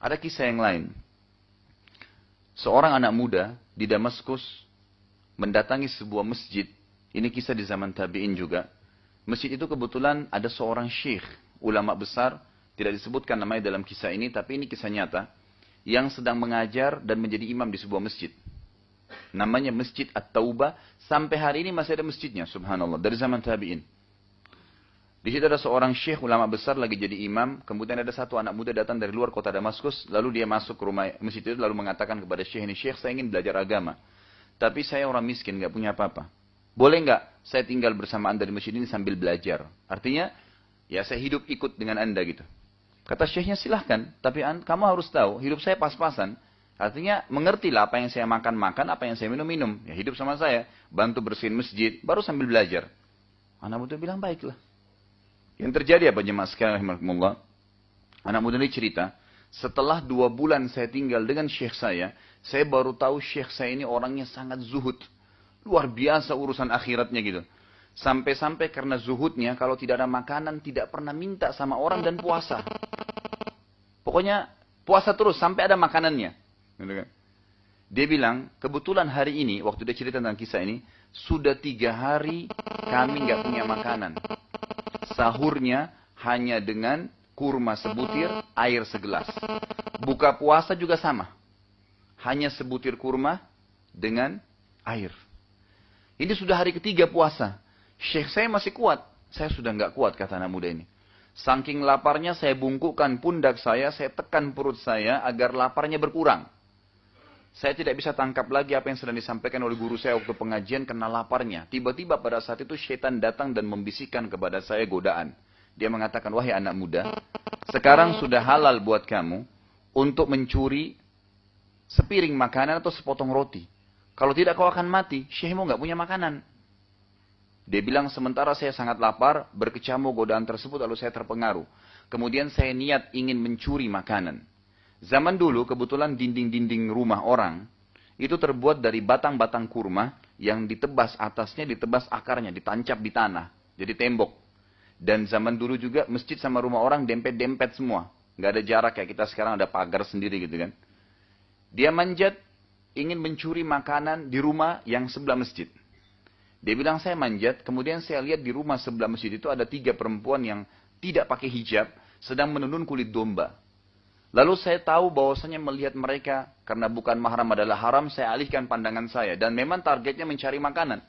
Ada kisah yang lain. Seorang anak muda di Damaskus mendatangi sebuah masjid. Ini kisah di zaman tabi'in juga. Masjid itu kebetulan ada seorang syekh, ulama besar, tidak disebutkan namanya dalam kisah ini, tapi ini kisah nyata, yang sedang mengajar dan menjadi imam di sebuah masjid. Namanya Masjid At-Taubah, sampai hari ini masih ada masjidnya, subhanallah, dari zaman tabi'in. Di situ ada seorang syekh ulama besar lagi jadi imam, kemudian ada satu anak muda datang dari luar kota Damaskus, lalu dia masuk ke rumah masjid itu lalu mengatakan kepada syekh ini, "Syekh, saya ingin belajar agama, tapi saya orang miskin, nggak punya apa-apa. Boleh nggak saya tinggal bersama anda di masjid ini sambil belajar? Artinya, ya saya hidup ikut dengan anda gitu." Kata syekhnya, "Silahkan, tapi kamu harus tahu, hidup saya pas-pasan. Artinya, mengertilah apa yang saya makan, apa yang saya minum. Ya hidup sama saya, bantu bersihin masjid, baru sambil belajar." Anak muda bilang, "Baiklah." Yang terjadi apa jemaah sekalian rahimakumullah? Anak muda ini cerita, setelah 2 bulan saya tinggal dengan syekh saya baru tahu syekh saya ini orangnya sangat zuhud. Luar biasa urusan akhiratnya gitu. Sampai-sampai karena zuhudnya, kalau tidak ada makanan, tidak pernah minta sama orang dan puasa. Pokoknya puasa terus sampai ada makanannya. Gitu kan? Dia bilang, kebetulan hari ini, waktu dia cerita tentang kisah ini, sudah 3 hari kami nggak punya makanan. Sahurnya hanya dengan kurma sebutir, air segelas. Buka puasa juga sama. Hanya sebutir kurma dengan air. Ini sudah hari ketiga puasa. Syekh saya masih kuat. Saya sudah nggak kuat, kata anak muda ini. Saking laparnya saya bungkukkan pundak saya tekan perut saya agar laparnya berkurang. Saya tidak bisa tangkap lagi apa yang sedang disampaikan oleh guru saya waktu pengajian karena laparnya. Tiba-tiba pada saat itu syaitan datang dan membisikkan kepada saya godaan. Dia mengatakan, "Wahai anak muda, sekarang sudah halal buat kamu untuk mencuri sepiring makanan atau sepotong roti. Kalau tidak kau akan mati, syekhmu nggak punya makanan." Dia bilang, sementara saya sangat lapar, berkecamuk godaan tersebut lalu saya terpengaruh. Kemudian saya niat ingin mencuri makanan. Zaman dulu kebetulan dinding-dinding rumah orang itu terbuat dari batang-batang kurma yang ditebas atasnya, ditebas akarnya, ditancap di tanah. Jadi tembok. Dan zaman dulu juga masjid sama rumah orang dempet-dempet semua. Nggak ada jarak kayak kita sekarang ada pagar sendiri gitu kan. Dia manjat ingin mencuri makanan di rumah yang sebelah masjid. Dia bilang saya manjat, kemudian saya lihat di rumah sebelah masjid itu ada 3 perempuan yang tidak pakai hijab sedang menenun kulit domba. Lalu saya tahu bahwasanya melihat mereka, karena bukan mahram adalah haram, saya alihkan pandangan saya. Dan memang targetnya mencari makanan.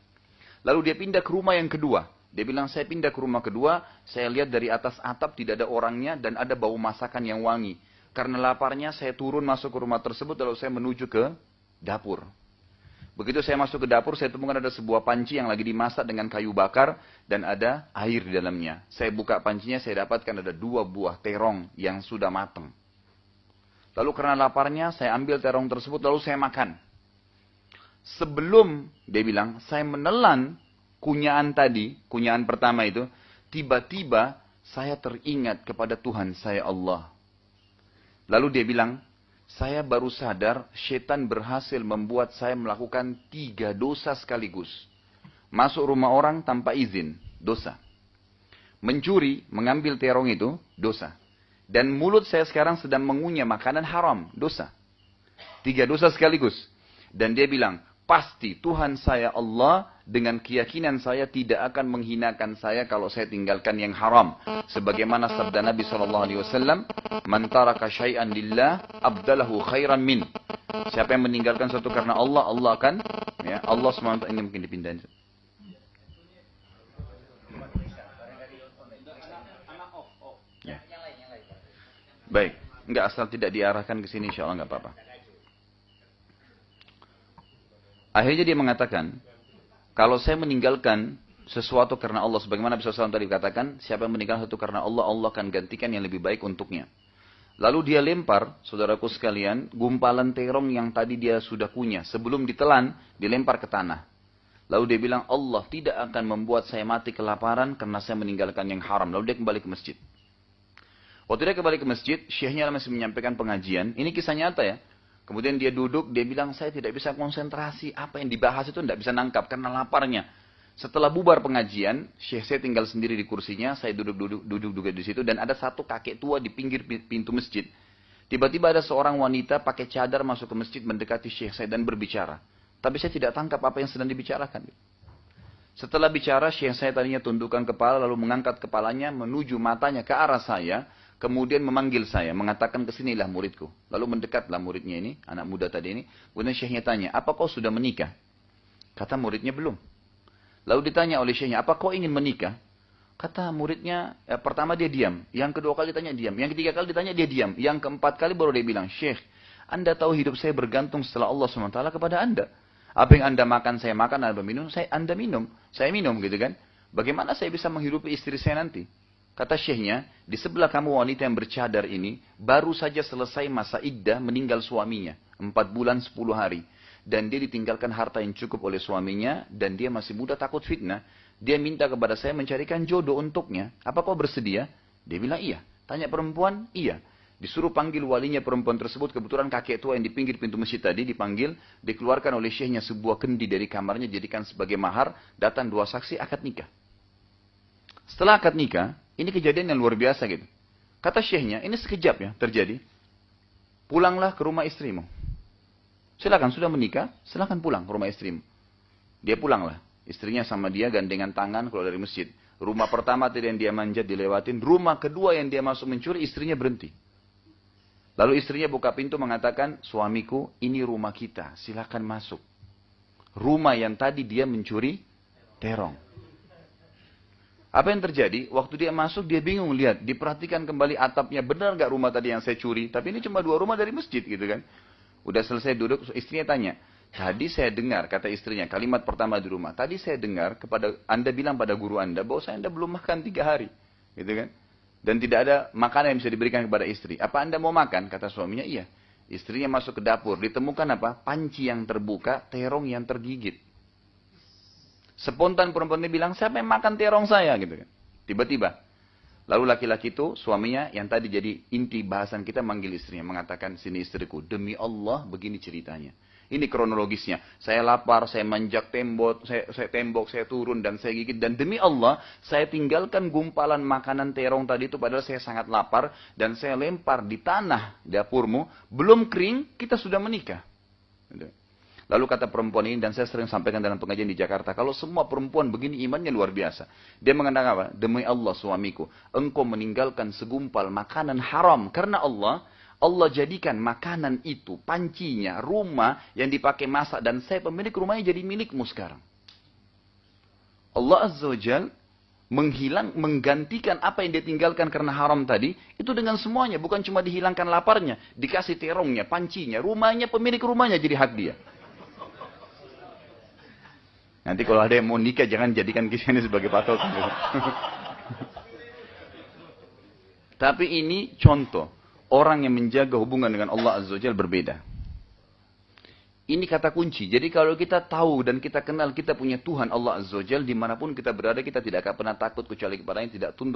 Lalu dia pindah ke rumah yang kedua. Dia bilang, saya pindah ke rumah kedua, saya lihat dari atas atap tidak ada orangnya dan ada bau masakan yang wangi. Karena laparnya saya turun masuk ke rumah tersebut, lalu saya menuju ke dapur. Begitu saya masuk ke dapur, saya temukan ada sebuah panci yang lagi dimasak dengan kayu bakar dan ada air di dalamnya. Saya buka pancinya, saya dapatkan ada 2 buah terong yang sudah matang. Lalu karena laparnya, saya ambil terong tersebut, lalu saya makan. Sebelum, dia bilang, saya menelan kunyaan tadi, kunyaan pertama itu, tiba-tiba saya teringat kepada Tuhan saya Allah. Lalu dia bilang, saya baru sadar, setan berhasil membuat saya melakukan 3 dosa sekaligus. Masuk rumah orang tanpa izin, dosa. Mencuri, mengambil terong itu, dosa. Dan mulut saya sekarang sedang mengunyah makanan haram, dosa. 3 dosa sekaligus. Dan dia bilang, pasti Tuhan saya Allah dengan keyakinan saya tidak akan menghinakan saya kalau saya tinggalkan yang haram. Sebagaimana sabda Nabi SAW, "Man taraka syai'an lillah, abdalahu khairan min." Siapa yang meninggalkan sesuatu karena Allah, Allah akan, ya, Allah SWT, ini mungkin dipindahin. Ya. Baik, enggak, asal tidak diarahkan ke sini, insya Allah enggak apa-apa. Akhirnya dia mengatakan, kalau saya meninggalkan sesuatu karena Allah, sebagaimana Nabi SAW tadi katakan, siapa yang meninggalkan sesuatu karena Allah, Allah akan gantikan yang lebih baik untuknya. Lalu dia lempar, saudaraku sekalian, gumpalan terong yang tadi dia sudah kunyah. Sebelum ditelan, dilempar ke tanah. Lalu dia bilang, Allah tidak akan membuat saya mati kelaparan karena saya meninggalkan yang haram. Lalu dia kembali ke masjid. Waktu dia kembali ke masjid, syekhnya masih menyampaikan pengajian. Ini kisah nyata ya. Kemudian dia duduk, dia bilang, saya tidak bisa konsentrasi. Apa yang dibahas itu tidak bisa nangkap karena laparnya. Setelah bubar pengajian, syekh saya tinggal sendiri di kursinya. Saya duduk juga di situ. Dan ada satu kakek tua di pinggir pintu masjid. Tiba-tiba ada seorang wanita pakai cadar masuk ke masjid mendekati syekh saya dan berbicara. Tapi saya tidak tangkap apa yang sedang dibicarakan. Setelah bicara, syekh saya tadinya tundukkan kepala lalu mengangkat kepalanya menuju matanya ke arah saya. Kemudian memanggil saya, mengatakan kesinilah muridku. Lalu mendekatlah muridnya ini, anak muda tadi ini. Kemudian syekhnya tanya, apa kau sudah menikah? Kata muridnya belum. Lalu ditanya oleh syekhnya, apa kau ingin menikah? Kata muridnya, pertama dia diam. Yang kedua kali ditanya diam. Yang ketiga kali ditanya dia diam. Yang keempat kali baru dia bilang, Syekh, Anda tahu hidup saya bergantung setelah Allah SWT kepada Anda. Apa yang Anda makan, saya makan. Anda minum, Anda minum. Saya minum gitu kan. Bagaimana saya bisa menghidupi istri saya nanti? Kata syekhnya, di sebelah kamu wanita yang bercadar ini, baru saja selesai masa iddah meninggal suaminya. 4 bulan 10 hari. Dan dia ditinggalkan harta yang cukup oleh suaminya. Dan dia masih muda takut fitnah. Dia minta kepada saya mencarikan jodoh untuknya. Apa kau bersedia? Dia bilang iya. Tanya perempuan, iya. Disuruh panggil walinya perempuan tersebut. Kebetulan kakek tua yang di pinggir pintu masjid tadi dipanggil. Dikeluarkan oleh syekhnya sebuah kendi dari kamarnya. Jadikan sebagai mahar. Datang 2 saksi akad nikah. Setelah akad nikah, ini kejadian yang luar biasa gitu. Kata syekhnya, ini sekejap ya terjadi. Pulanglah ke rumah istrimu. Silakan, sudah menikah, silakan pulang ke rumah istrimu. Dia pulanglah. Istrinya sama dia gandengan tangan keluar dari masjid. Rumah pertama tadi yang dia manjat dilewatin. Rumah kedua yang dia masuk mencuri, istrinya berhenti. Lalu istrinya buka pintu mengatakan, suamiku ini rumah kita, silakan masuk. Rumah yang tadi dia mencuri, terong. Apa yang terjadi? Waktu dia masuk dia bingung lihat. Diperhatikan kembali atapnya, benar gak rumah tadi yang saya curi? Tapi ini cuma 2 rumah dari masjid gitu kan. Udah selesai duduk, istrinya tanya. Tadi saya dengar, kata istrinya, kalimat pertama di rumah. Tadi saya dengar, kepada Anda bilang pada guru Anda, bahwa Anda belum makan 3 hari. Gitu kan? Dan tidak ada makanan yang bisa diberikan kepada istri. Apa Anda mau makan? Kata suaminya, iya. Istrinya masuk ke dapur, ditemukan apa? Panci yang terbuka, terong yang tergigit. Spontan perempuan ini bilang, siapa yang makan terong saya? Gitu kan? Tiba-tiba. Lalu laki-laki itu, suaminya yang tadi jadi inti bahasan kita, manggil istrinya. Mengatakan, sini istriku, demi Allah begini ceritanya. Ini kronologisnya. Saya lapar, saya manjak tembok, saya turun dan saya gigit. Dan demi Allah, saya tinggalkan gumpalan makanan terong tadi itu padahal saya sangat lapar. Dan saya lempar di tanah dapurmu. Belum kering, kita sudah menikah. Lalu kata perempuan ini, dan saya sering sampaikan dalam pengajian di Jakarta. Kalau semua perempuan begini imannya luar biasa. Dia mengatakan apa? Demi Allah suamiku, engkau meninggalkan segumpal makanan haram. Karena Allah jadikan makanan itu, pancinya, rumah yang dipakai masak. Dan saya pemilik rumahnya jadi milikmu sekarang. Allah Azza wa Jal menggantikan apa yang dia tinggalkan karena haram tadi. Itu dengan semuanya. Bukan cuma dihilangkan laparnya. Dikasih terongnya, pancinya, rumahnya, pemilik rumahnya jadi hak dia. Nanti kalau ada yang mau nikah, jangan jadikan kisah ini sebagai patokan. Tapi ini contoh. Orang yang menjaga hubungan dengan Allah Azza wa Jalla berbeda. Ini kata kunci. Jadi kalau kita tahu dan kita kenal kita punya Tuhan Allah Azza wa Jalla, dimanapun kita berada kita tidak akan pernah takut kecuali kepada yang tidak tunduk